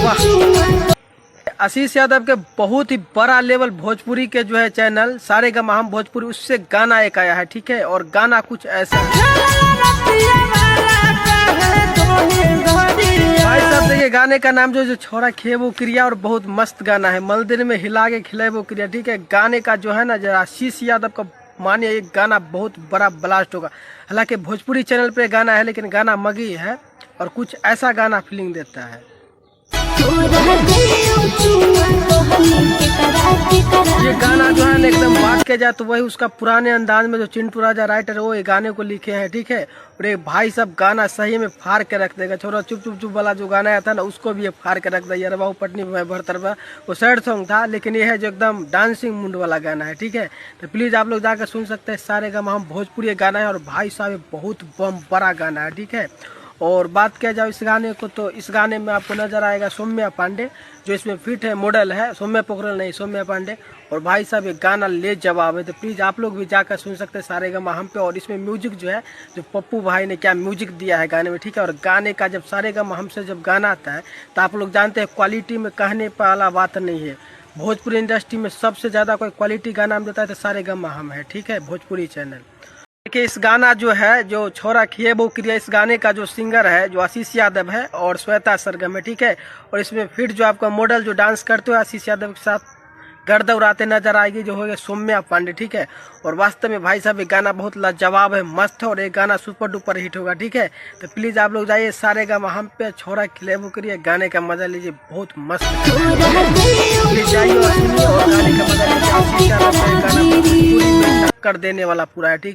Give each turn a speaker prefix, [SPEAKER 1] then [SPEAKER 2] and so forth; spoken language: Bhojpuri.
[SPEAKER 1] वाह। आशीष यादव के बहुत ही बड़ा लेवल भोजपुरी के जो है चैनल सारेगामा हम भोजपुरी, उससे गाना एक आया है, ठीक है। और गाना कुछ ऐसा है भाई साहब, देखिए गाने का नाम जो छोरा खे वो क्रिया, और बहुत मस्त गाना है, मंदिर में हिला के खिलाए वो क्रिया, ठीक है। गाने का जो है ना जरा आशीष यादव का मानिए एक गाना बहुत बड़ा ब्लास्ट होगा। हालांकि भोजपुरी चैनल पे गाना है लेकिन गाना मगी है और कुछ ऐसा गाना फीलिंग देता है। ये गाना जो है ना एकदम बात किया जाए तो वही उसका पुराने अंदाज में जो चिंटू राजा राइटर है वो ये गाने को लिखे हैं, ठीक है। और ये भाई सब गाना सही में फाड़ के रख देगा। छोरा चुप चुप चुप वाला जो गाना आया था ना उसको भी ये फाड़ के रख दिया। यार बाबू पटनी में भरतरवा वो सैड सॉन्ग था, लेकिन ये है जो एकदम डांसिंग मूड वाला गाना है, ठीक है। तो प्लीज आप लोग जाकर सुन सकते हैं। सारेगामा हम भोजपुरी गाना है और भाई साहब ये बहुत बड़ा गाना है, ठीक है। और बात किया जाए इस गाने को तो इस गाने में आपको नजर आएगा सौम्या पांडे, जो इसमें फिट है, मॉडल है, सौम्या पोखरल नहीं सौम्या पांडे। और भाई साहब ये गाना ले जवाब है, तो प्लीज आप लोग भी जाकर सुन सकते हैं सारेगामा हम पे। और इसमें म्यूजिक जो है जो पप्पू भाई ने क्या म्यूजिक दिया है गाने में, ठीक है। और गाने का जब सारेगामा हम से जब गाना आता है तो आप लोग जानते हैं क्वालिटी में कहने वाला बात नहीं है। भोजपुरी इंडस्ट्री में सबसे ज्यादा कोई क्वालिटी गाना देता है तो सारेगामा हम है, ठीक है, भोजपुरी चैनल। देखिए इस गाना जो है जो छोरा खिए वो क्रिया, इस गाने का जो सिंगर है जो आशीष यादव है और श्वेता सरगम है, ठीक है। और इसमें फिर जो आपका मॉडल जो डांस करते हुए आशीष यादव के साथ गर्दा उड़ाते नजर आएगी जो होगा सौम्या पांडे, ठीक है। और वास्तव में भाई साहब ये गाना बहुत लाजवाब है, मस्त है और ये गाना सुपर डुपर हिट होगा, ठीक है। तो प्लीज आप लोग जाइए सारेगामा हम पे, छोरा खिले वो करिए, गाने का मजा लीजिए, बहुत मस्त। प्लीज जाइए और सुनिए और गाने का मजा लीजिए। आशीष यादव का गाना पूरी में टक्कर देने वाला पूरा है, ठीक है।